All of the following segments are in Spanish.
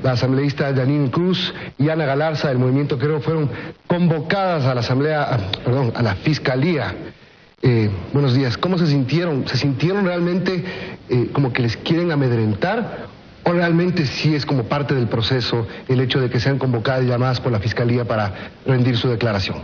La asambleísta Janine Cruz y Ana Galarza del Movimiento Creo fueron convocadas a la a la Fiscalía. Buenos días. ¿Cómo se sintieron? ¿Se sintieron realmente como que les quieren amedrentar? ¿O realmente sí es como parte del proceso el hecho de que sean convocadas y llamadas por la Fiscalía para rendir su declaración?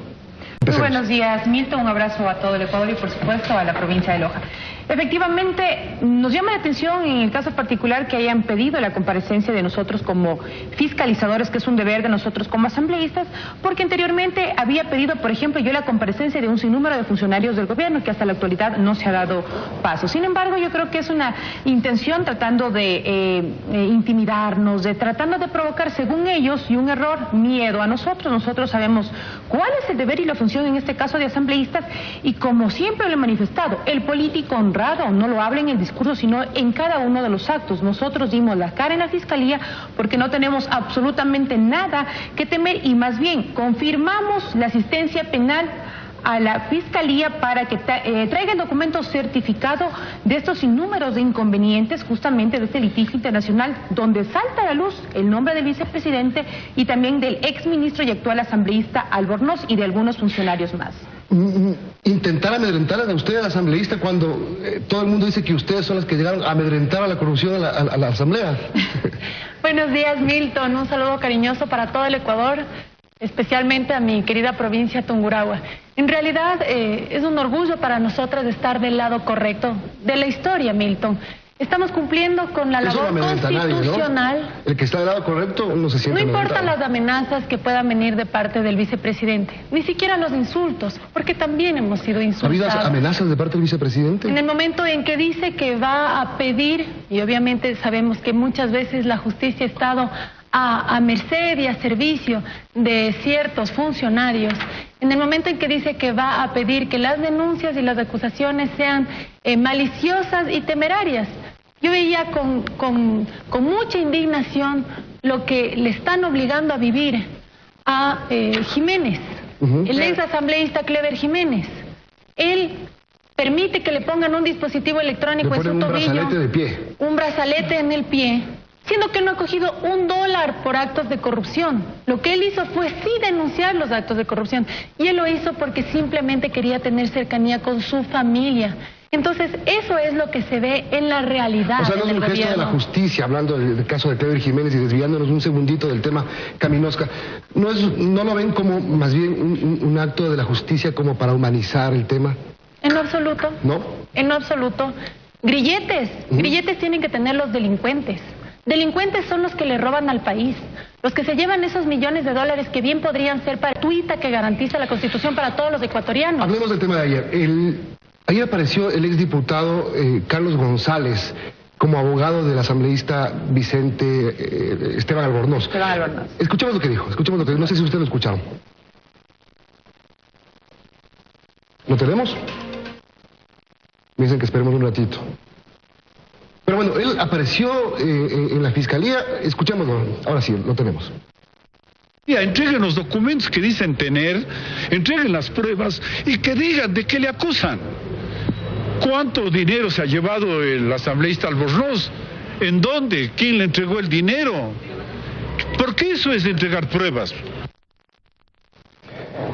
Muy buenos días, Milton. Un abrazo a todo el Ecuador y, por supuesto, a la provincia de Loja. Efectivamente, nos llama la atención en el caso particular que hayan pedido la comparecencia de nosotros como fiscalizadores, que es un deber de nosotros como asambleístas, porque anteriormente había pedido, por ejemplo, yo la comparecencia de un sinnúmero de funcionarios del gobierno, que hasta la actualidad no se ha dado paso. Sin embargo, yo creo que es una intención tratando de intimidarnos, tratando de provocar, según ellos, y un error, miedo a nosotros. Nosotros sabemos cuál es el deber y la función en este caso de asambleístas, y como siempre lo he manifestado, el político honrado no lo habla en el discurso, sino en cada uno de los actos. Nosotros dimos la cara en la Fiscalía porque no tenemos absolutamente nada que temer, y más bien confirmamos la asistencia penal a la Fiscalía para que traiga el documento certificado de estos sinnúmeros de inconvenientes, justamente de este litigio internacional, donde salta a la luz el nombre del vicepresidente y también del exministro y actual asambleísta Albornoz y de algunos funcionarios más. Intentar amedrentar a usted, al asambleísta, cuando todo el mundo dice que ustedes son las que llegaron a amedrentar a la corrupción a la asamblea. Buenos días, Milton. Un saludo cariñoso para todo el Ecuador, especialmente a mi querida provincia Tungurahua. En realidad es un orgullo para nosotras estar del lado correcto de la historia, Milton. Estamos cumpliendo con la labor constitucional. Nadie, ¿no? El que está del lado correcto no se siente amedrentado. No importan las amenazas que puedan venir de parte del vicepresidente, ni siquiera los insultos, porque también hemos sido insultados. ¿Ha habido amenazas de parte del vicepresidente? En el momento en que dice que va a pedir, y obviamente sabemos que muchas veces la justicia ha estado a merced y a servicio de ciertos funcionarios, en el momento en que dice que va a pedir que las denuncias y las acusaciones sean maliciosas y temerarias, yo veía con mucha indignación lo que le están obligando a vivir a Jiménez, el ex asambleísta Clever Jiménez. Él permite que le pongan un dispositivo electrónico en su tobillo, brazalete de pie, un brazalete en el pie, siendo que no ha cogido $1 por actos de corrupción. Lo que él hizo fue sí denunciar los actos de corrupción, y él lo hizo porque simplemente quería tener cercanía con su familia. Entonces, eso es lo que se ve en la realidad. O sea, no es un gesto de la justicia, hablando del caso de Clever Jiménez y desviándonos un segundito del tema Caminosca. ¿No lo ven como más bien un acto de la justicia como para humanizar el tema? En lo absoluto. ¿No? En lo absoluto. Grilletes. Grilletes tienen que tener los delincuentes. Delincuentes son los que le roban al país, los que se llevan esos millones de dólares que bien podrían ser para tuita que garantiza la Constitución para todos los ecuatorianos. Hablemos del tema de ayer. Ayer apareció el exdiputado Carlos González como abogado del asambleísta Esteban Albornoz. Escuchemos lo que dijo, no sé si ustedes lo escucharon. ¿Lo tenemos? Me dicen que esperemos un ratito. Pero bueno, él apareció en la Fiscalía, escuchémoslo, ahora sí, lo tenemos. Ya, entreguen los documentos que dicen tener, entreguen las pruebas y que digan de qué le acusan. ¿Cuánto dinero se ha llevado el asambleísta Albornoz? ¿En dónde? ¿Quién le entregó el dinero? ¿Por qué eso es entregar pruebas?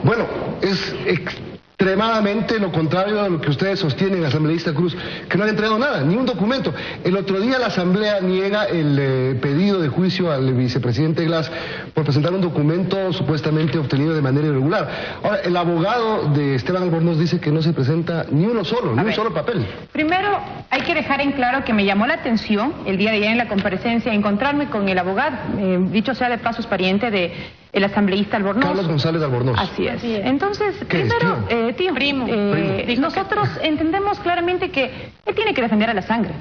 Bueno, es extremadamente lo contrario a lo que ustedes sostienen, asambleísta Cruz, que no han entregado nada, ni un documento. El otro día la Asamblea niega el pedido de juicio al vicepresidente Glass por presentar un documento supuestamente obtenido de manera irregular. Ahora, el abogado de Esteban Albornoz dice que no se presenta ni uno solo, ni un solo papel. Primero, hay que dejar en claro que me llamó la atención el día de ayer en la comparecencia encontrarme con el abogado, dicho sea de paso, es pariente de el asambleísta Albornoz. Carlos González Albornoz. Así es. Entonces, primero, primo. Nosotros entendemos claramente que él tiene que defender a la sangre.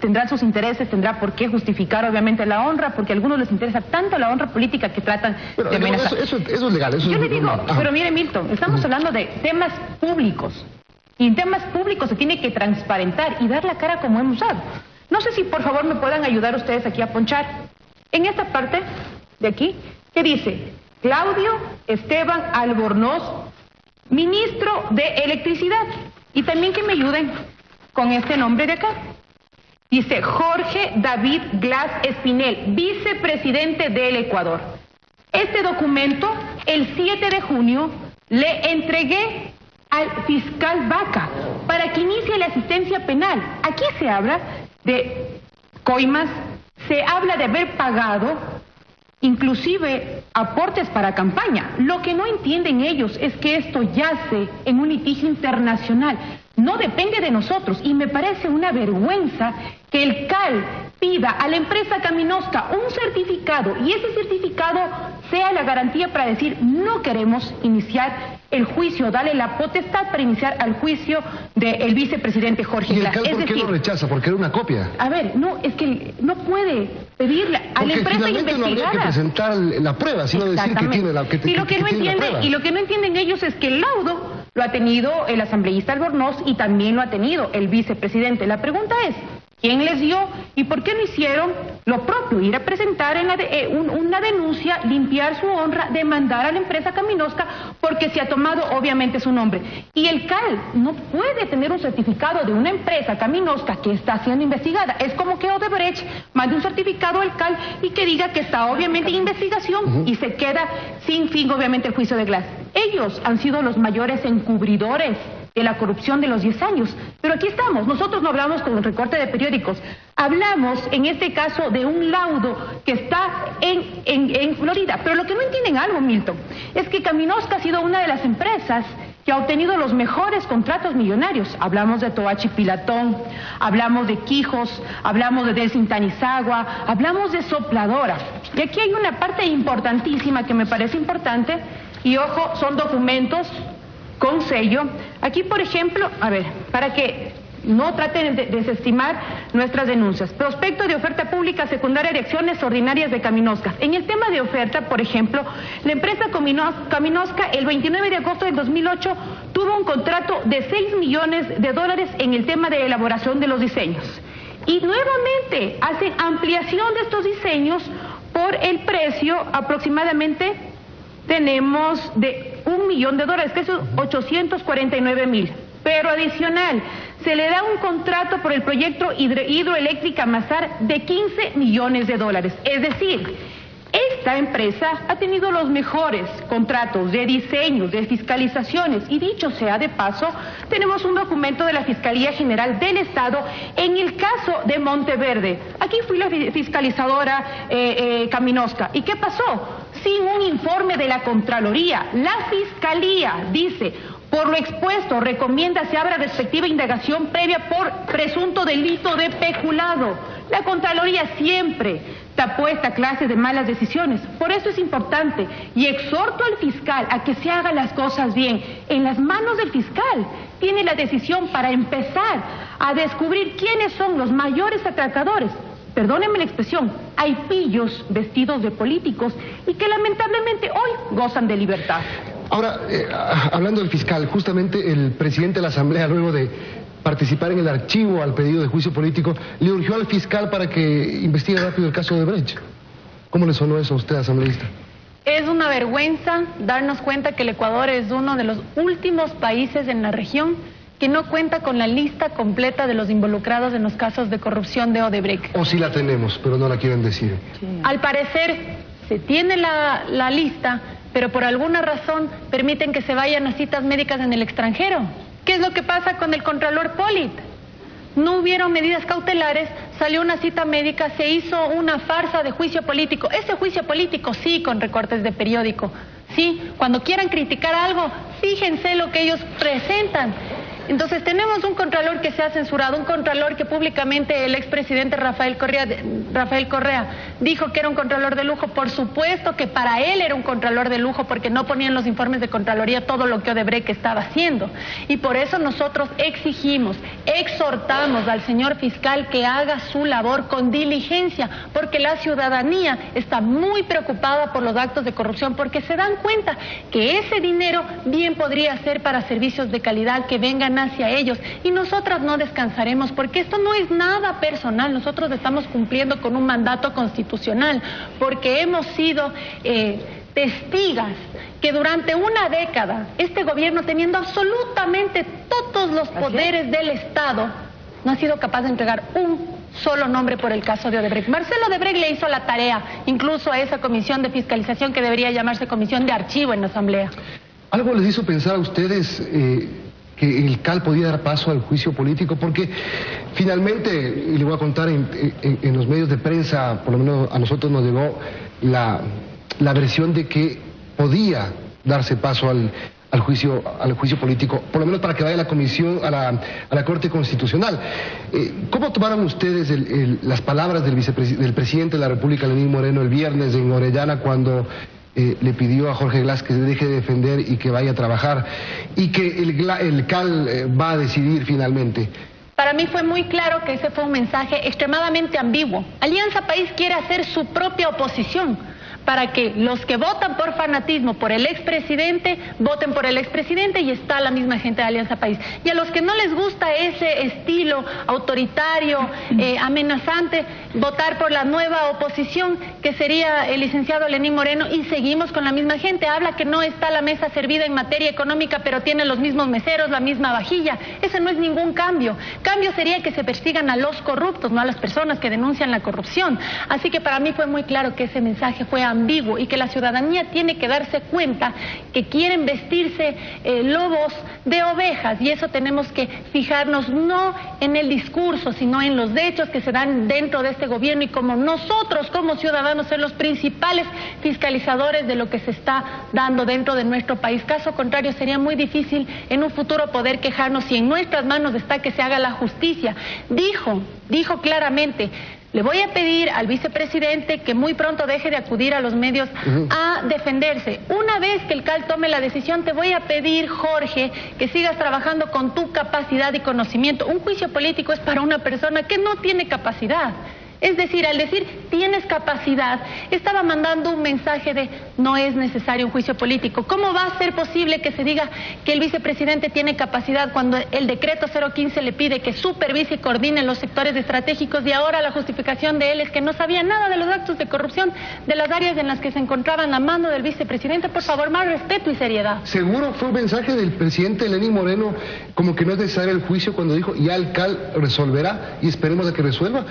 Tendrá sus intereses, tendrá por qué justificar obviamente la honra, porque a algunos les interesa tanto la honra política que tratan de amenazar. Eso es legal. Yo le digo, pero mire, Milton, estamos hablando de temas públicos. Y en temas públicos se tiene que transparentar y dar la cara como hemos dado. No sé si por favor me puedan ayudar ustedes aquí a ponchar. En esta parte de aquí, ¿qué dice? Claudio Esteban Albornoz, ministro de Electricidad. Y también que me ayuden con este nombre de acá. Dice Jorge David Glass Espinel, vicepresidente del Ecuador. Este documento, el 7 de junio, le entregué al fiscal Vaca para que inicie la asistencia penal. Aquí se habla de coimas, se habla de haber pagado inclusive aportes para campaña. Lo que no entienden ellos es que esto yace en un litigio internacional. No depende de nosotros y me parece una vergüenza que el CAL pida a la empresa Caminosca un certificado y ese certificado sea la garantía para decir no queremos iniciar el juicio, dale la potestad para iniciar al juicio del vicepresidente Jorge Glass. ¿Y el CAL por qué lo rechaza? Porque era una copia. A ver, no, es que no puede pedirle a la empresa investigada. No habría que presentar la prueba, sino decir que tiene la prueba. Y lo que no entienden ellos es que el laudo lo ha tenido el asambleísta Albornoz y también lo ha tenido el vicepresidente. La pregunta es, ¿quién les dio y por qué no hicieron lo propio? Ir a presentar una denuncia, limpiar su honra, demandar a la empresa Caminosca porque se ha tomado obviamente su nombre. Y el CAL no puede tener un certificado de una empresa Caminosca que está siendo investigada. Es como que Odebrecht mande un certificado al CAL y que diga que está obviamente en investigación y se queda sin fin obviamente el juicio de Glass. Ellos han sido los mayores encubridores de la corrupción de los 10 años. Pero aquí estamos, nosotros no hablamos con un recorte de periódicos, hablamos en este caso de un laudo que está en Florida. Pero lo que no entienden algo, Milton, es que Caminosca ha sido una de las empresas que ha obtenido los mejores contratos millonarios. Hablamos de Toachi Pilatón, hablamos de Quijos, hablamos de Delsintanizagua, hablamos de Sopladora. Y aquí hay una parte importantísima que me parece importante, y ojo, son documentos con sello. Aquí, por ejemplo, a ver, para que no traten de desestimar nuestras denuncias. Prospecto de oferta pública secundaria de acciones ordinarias de Caminosca. En el tema de oferta, por ejemplo, la empresa Caminosca el 29 de agosto del 2008 tuvo un contrato de $6 millones en el tema de elaboración de los diseños. Y nuevamente hacen ampliación de estos diseños por el precio aproximadamente tenemos de $1 millón, que es 849,000. Pero adicional, se le da un contrato por el proyecto hidroeléctrica Mazar de $15 millones. Es decir, esta empresa ha tenido los mejores contratos de diseños, de fiscalizaciones, y dicho sea de paso, tenemos un documento de la Fiscalía General del Estado en el caso de Monteverde. Aquí fui la fiscalizadora Caminosca. ¿Y qué pasó? Sin un informe de la Contraloría, la Fiscalía dice: por lo expuesto, recomienda se abra respectiva indagación previa por presunto delito de peculado. La Contraloría siempre tapó esta clase de malas decisiones. Por eso es importante y exhorto al fiscal a que se hagan las cosas bien. En las manos del fiscal tiene la decisión para empezar a descubrir quiénes son los mayores atracadores. Perdónenme la expresión, hay pillos vestidos de políticos y que lamentablemente hoy gozan de libertad. Ahora, hablando del fiscal, justamente el presidente de la Asamblea, luego de participar en el archivo al pedido de juicio político, le urgió al fiscal para que investigue rápido el caso de Odebrecht. ¿Cómo le sonó eso a usted, asambleísta? Es una vergüenza darnos cuenta que el Ecuador es uno de los últimos países en la región que no cuenta con la lista completa de los involucrados en los casos de corrupción de Odebrecht. O sí la tenemos, pero no la quieren decir. Sí. Al parecer, se tiene la lista, pero por alguna razón permiten que se vayan a citas médicas en el extranjero. ¿Qué es lo que pasa con el Contralor Polit? No hubieron medidas cautelares, salió una cita médica, se hizo una farsa de juicio político. Ese juicio político sí, con recortes de periódico. Sí, cuando quieran criticar algo, fíjense lo que ellos presentan. Entonces tenemos un contralor que se ha censurado, un contralor que públicamente el expresidente Rafael Correa dijo que era un contralor de lujo. Por supuesto que para él era un contralor de lujo porque no ponían los informes de Contraloría todo lo que Odebrecht estaba haciendo. Y por eso nosotros exigimos, exhortamos al señor fiscal que haga su labor con diligencia, porque la ciudadanía está muy preocupada por los actos de corrupción, porque se dan cuenta que ese dinero bien podría ser para servicios de calidad que vengan hacia ellos, y nosotras no descansaremos porque esto no es nada personal. Nosotros estamos cumpliendo con un mandato constitucional porque hemos sido testigas que durante una década este gobierno, teniendo absolutamente todos los poderes del Estado, no ha sido capaz de entregar un solo nombre por el caso de Odebrecht. Marcelo Odebrecht le hizo la tarea, incluso a esa comisión de fiscalización que debería llamarse comisión de archivo en la Asamblea. ¿Algo les hizo pensar a ustedes que el CAL podía dar paso al juicio político? Porque finalmente, y le voy a contar, en los medios de prensa, por lo menos a nosotros nos llegó la versión de que podía darse paso al juicio político, por lo menos para que vaya la comisión a la Corte Constitucional. ¿Cómo tomaron ustedes las palabras del presidente de la República, Lenín Moreno, el viernes en Orellana, cuando le pidió a Jorge Glass que se deje de defender y que vaya a trabajar, y que el CAL va a decidir finalmente? Para mí fue muy claro que ese fue un mensaje extremadamente ambiguo. Alianza País quiere hacer su propia oposición, para que los que votan por fanatismo por el expresidente, voten por el expresidente, y está la misma gente de Alianza País. Y a los que no les gusta ese estilo autoritario, amenazante, votar por la nueva oposición, que sería el licenciado Lenín Moreno, y seguimos con la misma gente. Habla que no está la mesa servida en materia económica, pero tiene los mismos meseros, la misma vajilla. Ese no es ningún cambio. Cambio sería que se persigan a los corruptos, no a las personas que denuncian la corrupción. Así que para mí fue muy claro que ese mensaje fue ambiguo y que la ciudadanía tiene que darse cuenta que quieren vestirse lobos de ovejas, y eso tenemos que fijarnos no en el discurso, sino en los hechos que se dan dentro de este gobierno, y como nosotros como ciudadanos ser los principales fiscalizadores de lo que se está dando dentro de nuestro país. Caso contrario, sería muy difícil en un futuro poder quejarnos, si en nuestras manos está que se haga la justicia. Dijo claramente: le voy a pedir al vicepresidente que muy pronto deje de acudir a los medios a defenderse. Una vez que el CAL tome la decisión, te voy a pedir, Jorge, que sigas trabajando con tu capacidad y conocimiento. Un juicio político es para una persona que no tiene capacidad. Es decir, al decir tienes capacidad, estaba mandando un mensaje de no es necesario un juicio político. ¿Cómo va a ser posible que se diga que el vicepresidente tiene capacidad cuando el decreto 015 le pide que supervise y coordine los sectores estratégicos, y ahora la justificación de él es que no sabía nada de los actos de corrupción de las áreas en las que se encontraban a mano del vicepresidente? Por favor, más respeto y seriedad. Seguro fue un mensaje del presidente Lenín Moreno, como que no es necesario el juicio, cuando dijo ya el CAL resolverá y esperemos a que resuelva.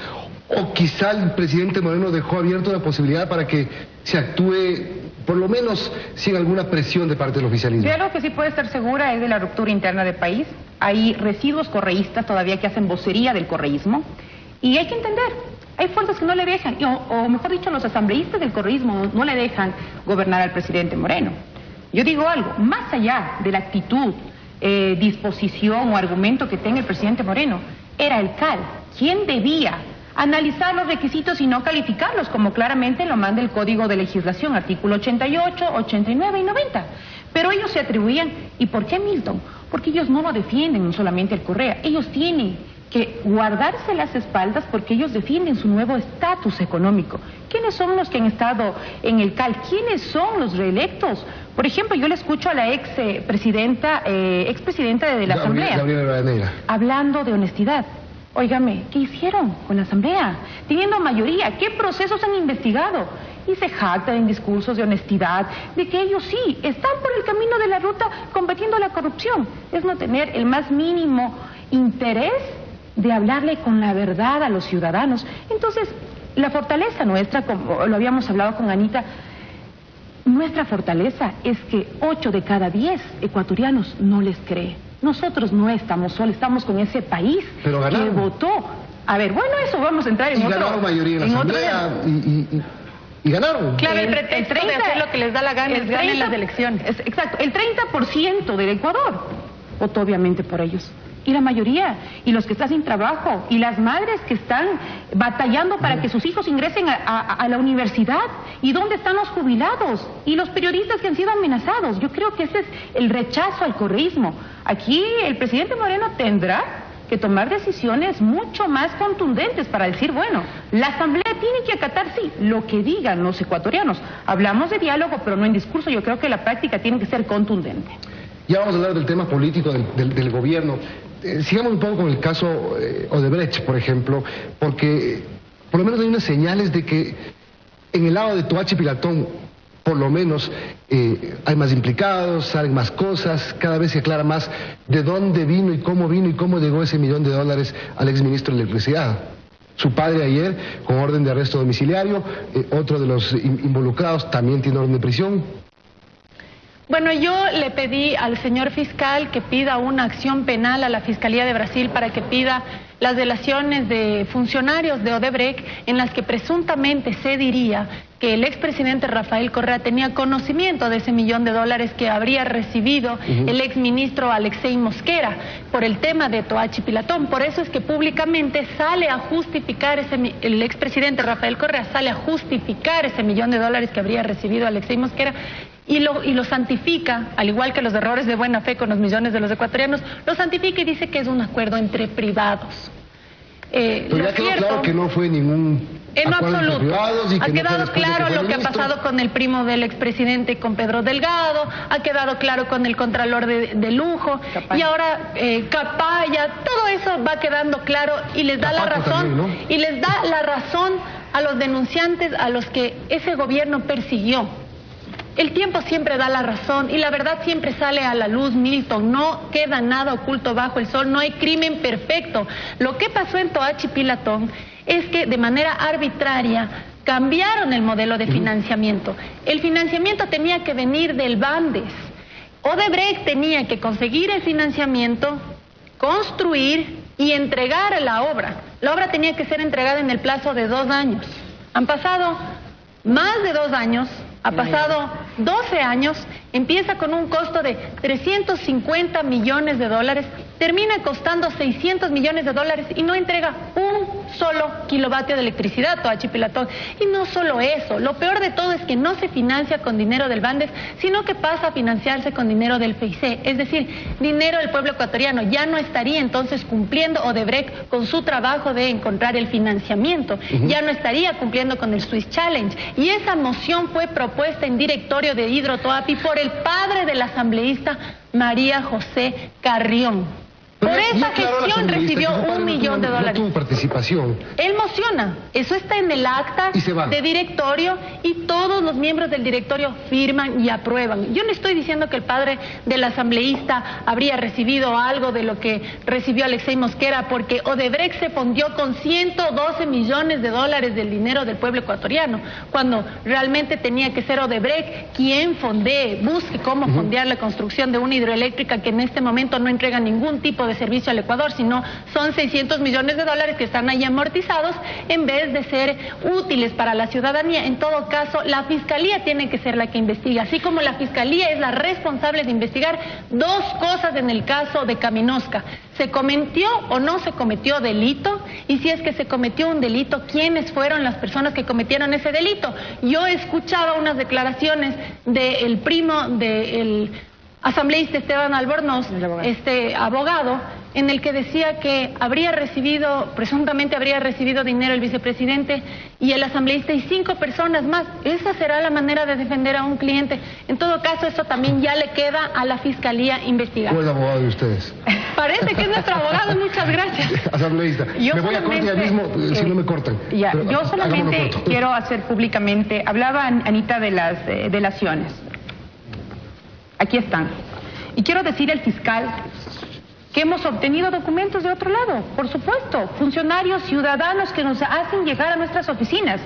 O quizá el presidente Moreno dejó abierta una posibilidad para que se actúe, por lo menos, sin alguna presión de parte del oficialismo. Yo lo que sí puede estar segura es de la ruptura interna del país. Hay residuos correístas todavía que hacen vocería del correísmo, y hay que entender, hay fuerzas que no le dejan, o mejor dicho, los asambleístas del correísmo no le dejan gobernar al presidente Moreno. Yo digo algo, más allá de la actitud, disposición o argumento que tenga el presidente Moreno, era el CAL quien debía analizar los requisitos y no calificarlos, como claramente lo manda el Código de Legislación, artículo 88, 89 y 90. Pero ellos se atribuían. ¿Y por qué, Milton? Porque ellos no lo defienden solamente el Correa. Ellos tienen que guardarse las espaldas porque ellos defienden su nuevo estatus económico. ¿Quiénes son los que han estado en el CAL? ¿Quiénes son los reelectos? Por ejemplo, yo le escucho a la expresidenta de la Asamblea, Gabriela, hablando de honestidad. Óigame, ¿qué hicieron con la Asamblea? Teniendo mayoría, ¿qué procesos han investigado? Y se jacta en discursos de honestidad, de que ellos sí están por el camino de la ruta combatiendo la corrupción. Es no tener el más mínimo interés de hablarle con la verdad a los ciudadanos. Entonces, la fortaleza nuestra, como lo habíamos hablado con Anita, nuestra fortaleza es que 8 de cada 10 ecuatorianos no les cree. Nosotros no estamos solos, estamos con ese país que votó. A ver, bueno, eso vamos a entrar en otro... Y ganaron mayoría en la Asamblea y ganaron. Claro, el pretexto de hacer lo que les da la gana es ganar las elecciones. Exacto, el 30% del Ecuador votó obviamente por ellos. Y la mayoría, y los que están sin trabajo, y las madres que están batallando para que sus hijos ingresen a la universidad, y dónde están los jubilados, y los periodistas que han sido amenazados. Yo creo que ese es el rechazo al correísmo. Aquí el presidente Moreno tendrá que tomar decisiones mucho más contundentes para decir, bueno, la Asamblea tiene que acatar, sí, lo que digan los ecuatorianos. Hablamos de diálogo, pero no en discurso. Yo creo que la práctica tiene que ser contundente. Ya vamos a hablar del tema político del gobierno. Sigamos un poco con el caso Odebrecht, por ejemplo, porque por lo menos hay unas señales de que en el lado de Toachi Pilatón, por lo menos, hay más implicados, salen más cosas, cada vez se aclara más de dónde vino y cómo llegó ese $1 millón al exministro de Electricidad. Su padre ayer con orden de arresto domiciliario, otro de los involucrados también tiene orden de prisión. Bueno, yo le pedí al señor fiscal que pida una acción penal a la Fiscalía de Brasil para que pida las delaciones de funcionarios de Odebrecht en las que presuntamente se diría que el expresidente Rafael Correa tenía conocimiento de ese $1.000.000 que habría recibido el exministro Alexei Mosquera por el tema de Toachi Pilatón. Por eso es que públicamente sale a justificar el expresidente Rafael Correa sale a justificar ese $1.000.000 que habría recibido Alexei Mosquera y lo santifica, al igual que los errores de buena fe con los millones de los ecuatorianos, lo santifica y dice que es un acuerdo entre privados. Pero ya quedó claro que no fue ningún en acuerdo entre privados y que ha quedado claro lo que ha pasado con el primo del expresidente, con Pedro Delgado, ha quedado claro con el contralor de lujo, Capaya. Y ahora Capaya, todo eso va quedando claro y les da la razón, también, ¿no? Y les da la razón a los denunciantes, a los que ese gobierno persiguió. El tiempo siempre da la razón y la verdad siempre sale a la luz, Milton. No queda nada oculto bajo el sol, no hay crimen perfecto. Lo que pasó en Toachi Pilatón es que de manera arbitraria cambiaron el modelo de financiamiento. El financiamiento tenía que venir del Bandes. Odebrecht tenía que conseguir el financiamiento, construir y entregar la obra. La obra tenía que ser entregada en el plazo de 2 años. Han pasado más de 2 años. Ha pasado 12 años, empieza con un costo de $350 millones, termina costando $600 millones y no entrega un solo kilovatio de electricidad, Toachi Pilatón. Y no solo eso, lo peor de todo es que no se financia con dinero del Bandes, sino que pasa a financiarse con dinero del FEICE, es decir, dinero del pueblo ecuatoriano. Ya no estaría entonces cumpliendo Odebrecht con su trabajo de encontrar el financiamiento, ya no estaría cumpliendo con el Swiss Challenge. Y esa moción fue propuesta en directorio de Hidrotoapi por el padre del asambleísta María José Carrión. Por esa gestión recibió $1 millón. No tuvo participación. Él mociona, eso está en el acta de directorio y todos los miembros del directorio firman y aprueban. Yo no estoy diciendo que el padre del asambleísta habría recibido algo de lo que recibió Alexei Mosquera, porque Odebrecht se fondeó con $112 millones del dinero del pueblo ecuatoriano, cuando realmente tenía que ser Odebrecht quien fondee, busque cómo fondear la construcción de una hidroeléctrica que en este momento no entrega ningún tipo de servicio al Ecuador, sino son $600 millones que están ahí amortizados en vez de ser útiles para la ciudadanía. En todo caso, la Fiscalía tiene que ser la que investiga, así como la Fiscalía es la responsable de investigar 2 cosas en el caso de Caminosca: ¿se cometió o no se cometió delito? Y si es que se cometió un delito, ¿quiénes fueron las personas que cometieron ese delito? Yo escuchaba unas declaraciones del primo del asambleísta Esteban Albornoz, este abogado, en el que decía que presuntamente habría recibido dinero el vicepresidente y el asambleísta y 5 personas más. ¿Esa será la manera de defender a un cliente? En todo caso, eso también ya le queda a la Fiscalía investigar. ¿Cuál es el abogado de ustedes? Parece que es nuestro abogado, muchas gracias. Asambleísta, me voy a corte ya mismo, si no me cortan. Yo solamente quiero hacer públicamente, hablaba Anita de las delaciones. Aquí están. Y quiero decir al fiscal que hemos obtenido documentos de otro lado, por supuesto, funcionarios, ciudadanos que nos hacen llegar a nuestras oficinas.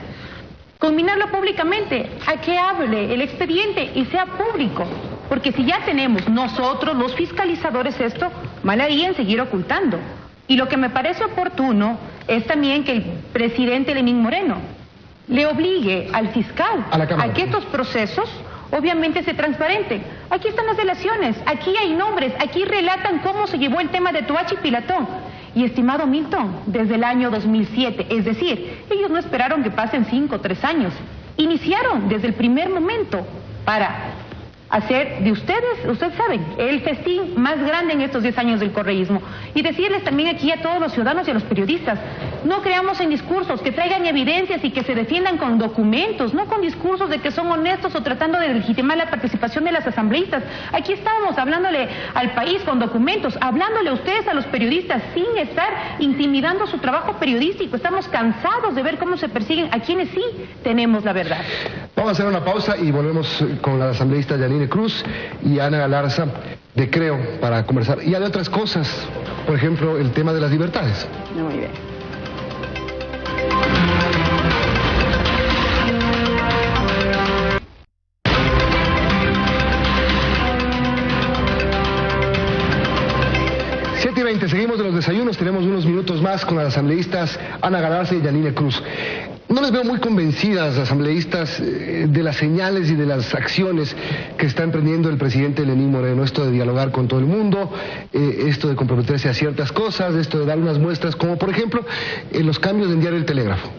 Combinarlo públicamente, a que hable el expediente y sea público. Porque si ya tenemos nosotros, los fiscalizadores, esto, mal haría en seguir ocultando. Y lo que me parece oportuno es también que el presidente Lenín Moreno le obligue al fiscal a que estos procesos obviamente se transparenten. Aquí están las delaciones, aquí hay nombres, aquí relatan cómo se llevó el tema de Toachi Pilatón. Y estimado Milton, desde el año 2007, es decir, ellos no esperaron que pasen 5 o 3 años, iniciaron desde el primer momento para hacer de ustedes saben, el festín más grande en estos 10 años del correísmo. Y decirles también aquí a todos los ciudadanos y a los periodistas, no creamos en discursos, que traigan evidencias y que se defiendan con documentos, no con discursos de que son honestos o tratando de legitimar la participación de las asambleístas. Aquí estamos hablándole al país con documentos, hablándole a ustedes, a los periodistas, sin estar intimidando su trabajo periodístico. Estamos cansados de ver cómo se persiguen a quienes sí tenemos la verdad. Vamos a hacer una pausa y volvemos con la asambleísta Yanine Cruz y Ana Galarza de Creo para conversar. Y hay otras cosas, por ejemplo, el tema de las libertades. Muy bien. desayunos. Tenemos unos minutos más con las asambleístas Ana Galarza y Yanine Cruz. No les veo muy convencidas, asambleístas, de las señales y de las acciones que está emprendiendo el presidente Lenín Moreno. Esto de dialogar con todo el mundo, esto de comprometerse a ciertas cosas, esto de dar unas muestras, como por ejemplo los cambios en Diario El Telégrafo.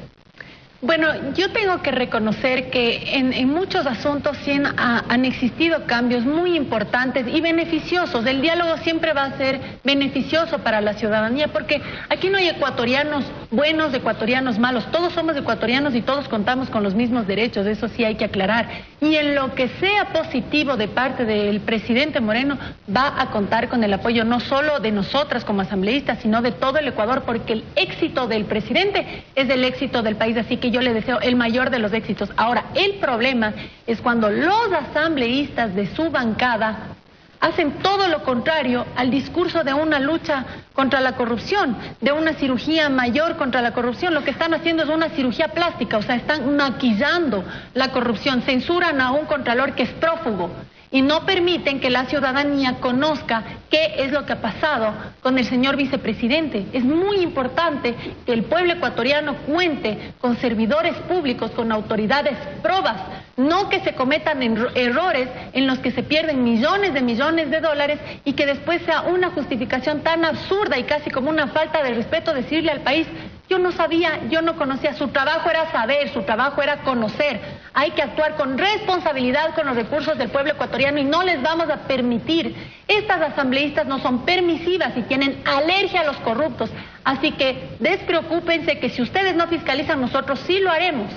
Bueno, yo tengo que reconocer que en muchos asuntos sí han existido cambios muy importantes y beneficiosos. El diálogo siempre va a ser beneficioso para la ciudadanía, porque aquí no hay ecuatorianos buenos, ecuatorianos malos. Todos somos ecuatorianos y todos contamos con los mismos derechos, eso sí hay que aclarar. Y en lo que sea positivo de parte del presidente Moreno, va a contar con el apoyo no solo de nosotras como asambleístas, sino de todo el Ecuador, porque el éxito del presidente es el éxito del país, así que yo le deseo el mayor de los éxitos. Ahora, el problema es cuando los asambleístas de su bancada hacen todo lo contrario al discurso de una lucha contra la corrupción, de una cirugía mayor contra la corrupción. Lo que están haciendo es una cirugía plástica, o sea, están maquillando la corrupción, censuran a un contralor que es prófugo y no permiten que la ciudadanía conozca qué es lo que ha pasado con el señor vicepresidente. Es muy importante que el pueblo ecuatoriano cuente con servidores públicos, con autoridades probas, no que se cometan errores en los que se pierden millones de dólares y que después sea una justificación tan absurda y casi como una falta de respeto decirle al país: yo no sabía, yo no conocía. Su trabajo era saber, su trabajo era conocer. Hay que actuar con responsabilidad con los recursos del pueblo ecuatoriano y no les vamos a permitir. Estas asambleístas no son permisivas y tienen alergia a los corruptos. Así que despreocúpense que si ustedes no fiscalizan, nosotros sí lo haremos.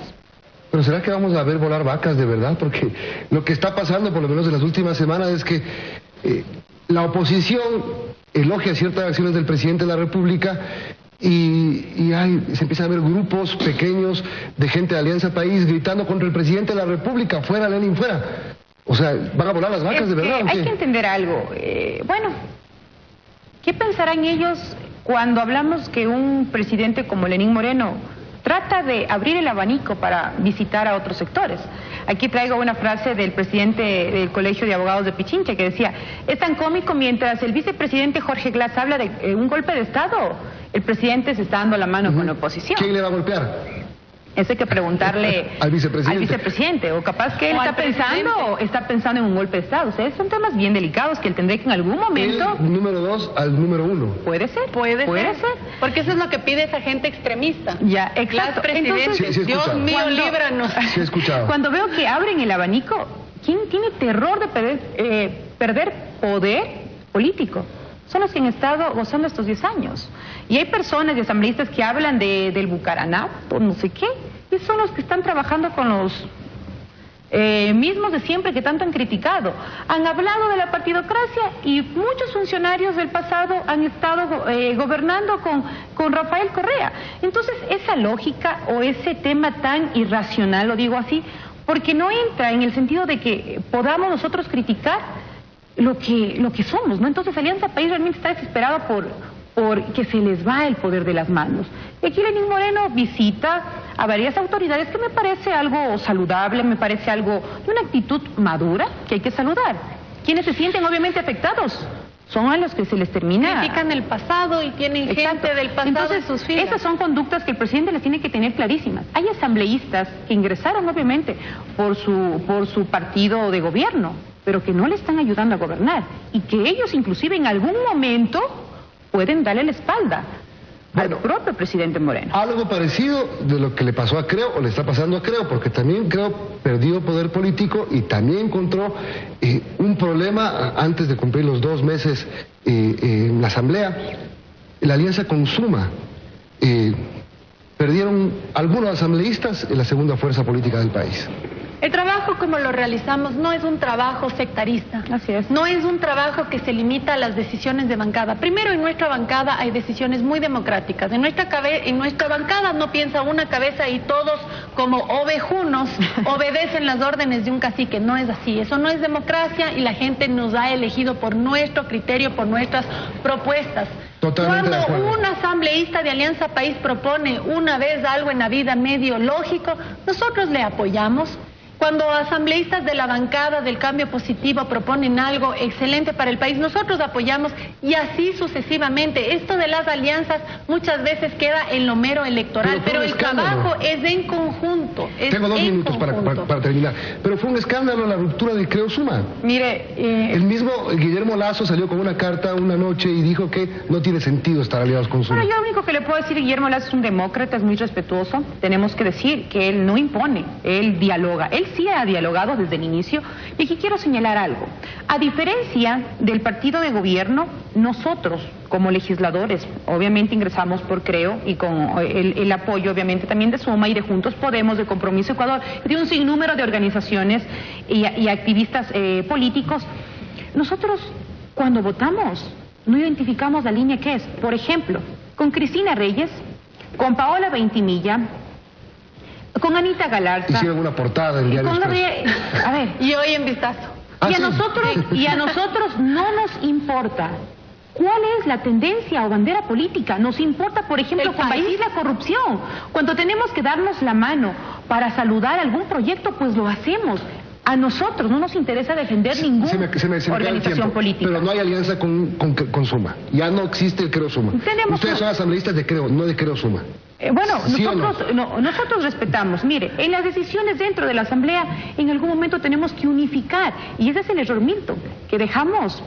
Pero ¿será que vamos a ver volar vacas de verdad? Porque lo que está pasando, por lo menos en las últimas semanas, es que la oposición elogia ciertas acciones del presidente de la República y se empiezan a ver grupos pequeños de gente de Alianza País gritando contra el presidente de la República: fuera Lenin, fuera. O sea, ¿van a volar las vacas de verdad? Hay que entender algo. Bueno, ¿qué pensarán ellos cuando hablamos que un presidente como Lenín Moreno trata de abrir el abanico para visitar a otros sectores? Aquí traigo una frase del presidente del Colegio de Abogados de Pichincha que decía: es tan cómico, mientras el vicepresidente Jorge Glass habla de un golpe de Estado, el presidente se está dando la mano con la oposición. ¿Quién le va a golpear? Eso hay que preguntarle al vicepresidente. O capaz que él está pensando en un golpe de Estado. O sea, son temas bien delicados que él tendrá que en algún momento... El número 2 al número 1. Puede ser. Porque eso es lo que pide esa gente extremista. Ya, exacto. Entonces, sí, Dios mío, líbranos. Sí, he escuchado. Cuando veo que abren el abanico, ¿quién tiene terror de perder poder político? Son los que han estado gozando estos 10 años. Y hay personas y asambleístas que hablan del Bucaraná, por no sé qué, y son los que están trabajando con los mismos de siempre que tanto han criticado. Han hablado de la partidocracia y muchos funcionarios del pasado han estado gobernando con Rafael Correa. Entonces, esa lógica o ese tema tan irracional, lo digo así, porque no entra en el sentido de que podamos nosotros criticar lo que somos, ¿no? Entonces Alianza País realmente está desesperada por que se les va el poder de las manos. Y aquí Lenín Moreno visita a varias autoridades, que me parece algo saludable, me parece algo de una actitud madura que hay que saludar. Quienes se sienten obviamente afectados son a los que se les termina... Critican el pasado y tienen gente del pasado en sus filas. Esas son conductas que el presidente les tiene que tener clarísimas. Hay asambleístas que ingresaron obviamente por su partido de gobierno, pero que no le están ayudando a gobernar y que ellos inclusive en algún momento pueden darle la espalda al propio presidente Moreno. Algo parecido de lo que le pasó a Creo, o le está pasando a Creo, porque también Creo perdió poder político y también encontró un problema antes de cumplir los 2 meses en la asamblea. La alianza con Suma. Perdieron algunos asambleístas en la segunda fuerza política del país. El trabajo como lo realizamos no es un trabajo sectarista. Así es. No es un trabajo que se limita a las decisiones de bancada. Primero, en nuestra bancada hay decisiones muy democráticas. En nuestra bancada no piensa una cabeza y todos como ovejunos obedecen las órdenes de un cacique. No es así. Eso no es democracia y la gente nos ha elegido por nuestro criterio, por nuestras propuestas. Totalmente de acuerdo. Cuando un asambleísta de Alianza País propone una vez algo en la vida medio lógico, nosotros le apoyamos. Cuando asambleístas de la bancada del Cambio Positivo proponen algo excelente para el país, nosotros apoyamos y así sucesivamente. Esto de las alianzas muchas veces queda en lo mero electoral, pero el trabajo es en conjunto. Tengo 2 minutos para terminar. Pero fue un escándalo la ruptura de Creo Suma. Mire, el mismo Guillermo Lasso salió con una carta una noche y dijo que no tiene sentido estar aliados con Suma. Bueno, yo lo único que le puedo decir, Guillermo Lasso es un demócrata, es muy respetuoso. Tenemos que decir que él no impone, él dialoga. Él sí ha dialogado desde el inicio. Y aquí quiero señalar algo. A diferencia del partido de gobierno, nosotros como legisladores obviamente ingresamos por Creo y con el apoyo obviamente también de Suma y de Juntos Podemos, de Compromiso Ecuador, de un sinnúmero de organizaciones y activistas políticos. Nosotros cuando votamos no identificamos la línea que es. Por ejemplo, con Cristina Reyes, con Paola Ventimilla, con Anita Galarza. Hicieron una portada en Diario Expreso. A ver, y hoy en Vistazo. Y a nosotros no nos importa cuál es la tendencia o bandera política. Nos importa, por ejemplo, combatir la corrupción. Cuando tenemos que darnos la mano para saludar algún proyecto, pues lo hacemos. A nosotros no nos interesa defender ninguna organización política. Pero no hay alianza con Suma. Ya no existe el Creo Suma. Ustedes son asambleístas de Creo, no de Creo Suma. Bueno, ¿Sí nosotros respetamos. Mire, en las decisiones dentro de la Asamblea, en algún momento tenemos que unificar. Y ese es el error, Milton, que dejamos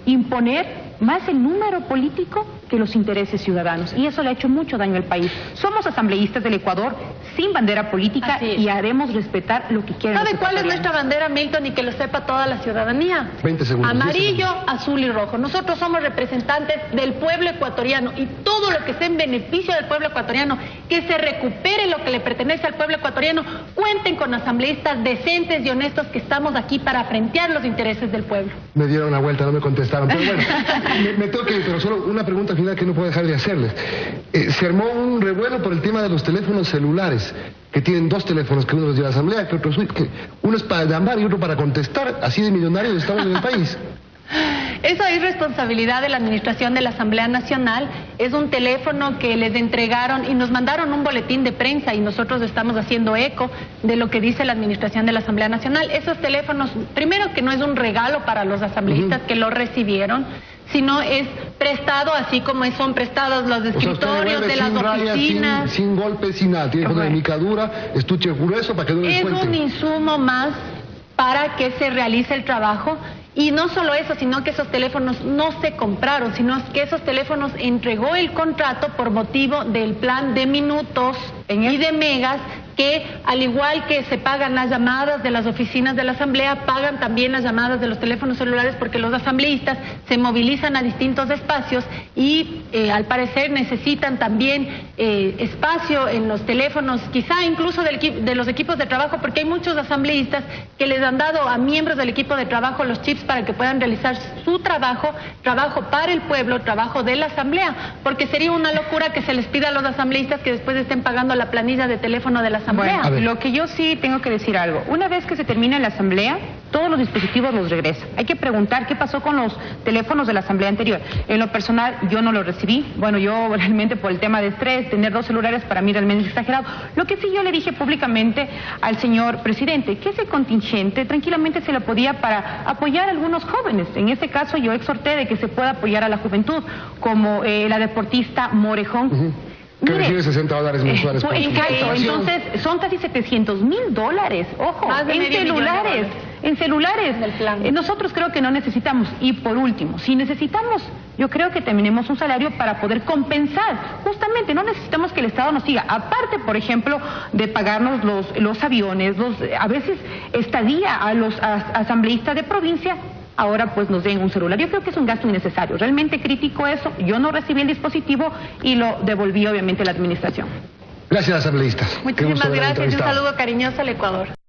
imponer más el número político que los intereses ciudadanos. Y eso le ha hecho mucho daño al país. Somos asambleístas del Ecuador sin bandera política y haremos respetar lo que quieran. ¿Sabe cuál es nuestra bandera, Milton? Y que lo sepa toda la ciudadanía. 20 segundos. Amarillo, azul y rojo. Nosotros somos representantes del pueblo ecuatoriano y todo lo que sea en beneficio del pueblo ecuatoriano, que se recupere lo que le pertenece al pueblo ecuatoriano, cuenten con asambleístas decentes y honestos que estamos aquí para frentear los intereses del pueblo. Me dieron una vuelta, no me contestaron. Pero bueno, me tengo que ir, pero solo una pregunta final que no puedo dejar de hacerles. Se armó un revuelo por el tema de los teléfonos celulares, que tienen 2 teléfonos, que uno es de la Asamblea, que otro es que uno es para llamar y otro para contestar. Así de millonarios estamos en el país. Eso es responsabilidad de la Administración de la Asamblea Nacional. Es un teléfono que les entregaron y nos mandaron un boletín de prensa y nosotros estamos haciendo eco de lo que dice la Administración de la Asamblea Nacional. Esos teléfonos, primero que no es un regalo para los asambleístas que lo recibieron, sino es prestado, así como son prestados los escritorios de las oficinas. Sin golpes, sin nada. Tiene una micadura, estuche grueso para que no le encuentren. Es un insumo más para que se realice el trabajo. Y no solo eso, sino que esos teléfonos no se compraron, sino que esos teléfonos entregó el contrato por motivo del plan de minutos y de megas, que al igual que se pagan las llamadas de las oficinas de la Asamblea, pagan también las llamadas de los teléfonos celulares, porque los asambleístas se movilizan a distintos espacios y al parecer necesitan también espacio en los teléfonos, quizá incluso de los equipos de trabajo, porque hay muchos asambleístas que les han dado a miembros del equipo de trabajo los chips para que puedan realizar su trabajo para el pueblo, trabajo de la Asamblea, porque sería una locura que se les pida a los asambleístas que después estén pagando la planilla de teléfono de la Asamblea. Bueno, lo que yo sí tengo que decir algo. Una vez que se termina la Asamblea, todos los dispositivos los regresan. Hay que preguntar qué pasó con los teléfonos de la Asamblea anterior. En lo personal, yo no los recibí. Bueno, yo realmente por el tema de estrés, tener 2 celulares para mí realmente es exagerado. Lo que sí yo le dije públicamente al señor presidente, que ese contingente tranquilamente se lo podía para apoyar a algunos jóvenes. En ese caso yo exhorté de que se pueda apoyar a la juventud, como la deportista Morejón. Que recibe $60 mensuales. Exacto, entonces son casi $700,000, ojo, en celulares. Nosotros creo que no necesitamos. Y por último, si necesitamos, yo creo que terminemos un salario para poder compensar. Justamente, no necesitamos que el Estado nos siga. Aparte, por ejemplo, de pagarnos los aviones, a veces estadía a los asambleístas de provincia, ahora pues nos den un celular. Yo creo que es un gasto innecesario. Realmente critico eso. Yo no recibí el dispositivo y lo devolví obviamente a la administración. Gracias, asambleístas. Muchísimas gracias y un saludo cariñoso al Ecuador.